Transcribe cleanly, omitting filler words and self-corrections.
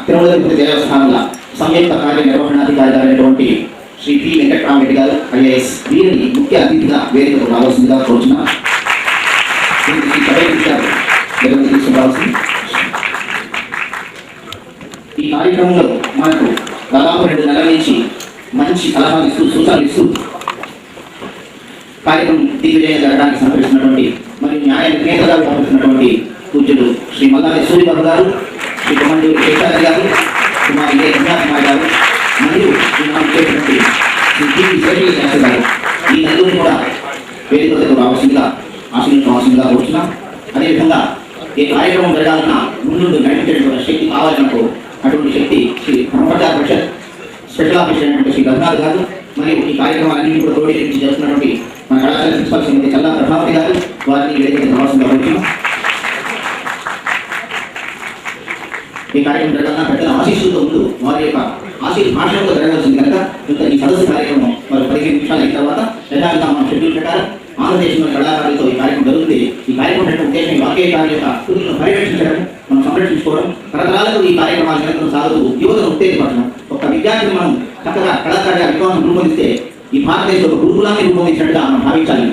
తిరుమల తిరుపతి దేవస్థానాల సంయుక్త కార్యనిర్వహణాధికారి శ్రీ పి వెంకటరామరెడ్డి గారు ఐఏఎస్ వీరిని ముఖ్య అతిథిగా వేదికకు రావాల్సిందిగా కోరుచున్నాం. ఈ కార్యక్రమంలో మనకు దాదాపు 2 నెలల నుంచి మంచి సలహాలు ఇస్తూ సూచనలు ఇస్తూ కార్యక్రమం దిగ్విజయం జరగడానికి సహకరిస్తున్నటువంటి మరియు న్యాయ నిర్ణేతగా వ్యవహరిస్తున్నటువంటి పూజ్యులు శ్రీ మల్లాది సూరిబాబు గారు, శ్రీ కుమారుడు శేషాద్రి గారు, కుమారి కుమార్ గారు మరియు చేసినటువంటి శ్రీ శాస్త్రి గారు ఈ నలుగురిని కూడా వేదికలకు రావాల్సిందిగా ఆశీర్వదించవలసిందిగా కోరుతున్నాం. అదేవిధంగా ఈ కార్యక్రమం జరగాలన్నా ముందు నడిపించేటువంటి శక్తి కావాలి మనకు. అటువంటి శక్తి శ్రీ బ్రహ్మచార పరిషత్ స్పెషల్ ఆఫీసర్ అయినటువంటి శ్రీ రఘునాథ్ గారు మరియు ఈ కార్యక్రమాలన్నింటి కూడా తోడి నుంచి చేస్తున్నటువంటి మన కళాశాల ప్రిన్సిపల్ శ్రీమతి చల్లా ప్రభావతి గారు వారిని వేదికలకు రావాల్సిందిగా కోరుతున్నాం. ఈ కార్యక్రమం జరగాలన్నా పెద్దల ఆశీస్సులతో ముందు వారి యొక్క భాషలో జరగాల్సింది కనుక ఇంత ఈ సదస్సు కార్యక్రమం మరి 15 నిమిషాలు అయిన తర్వాత యథావిధంగా మనం షెడ్యూల్ ప్రకారం ఆంధ్రదేశంలోని కళాకారులతో ఈ కార్యక్రమం జరుగుతుంది. ఈ కార్యక్రమం యొక్క ఉద్దేశం వాక్యకారుల యొక్క కృతులను పర్యవేక్షించడం, మనం సంరక్షించుకోవడం, తరతరాలకు ఈ కార్యక్రమాలు నిరంతరం సాగుతూ యువతను ఉత్తేజపరచడం. ఒక విద్యార్థిని మనం చక్కగా కళాకారుగా విద్వాసం రూపొందిస్తే ఈ భారతదేశంలో ఒక గురుకులాన్ని రూపొందించినట్టుగా మనం భావించాలి.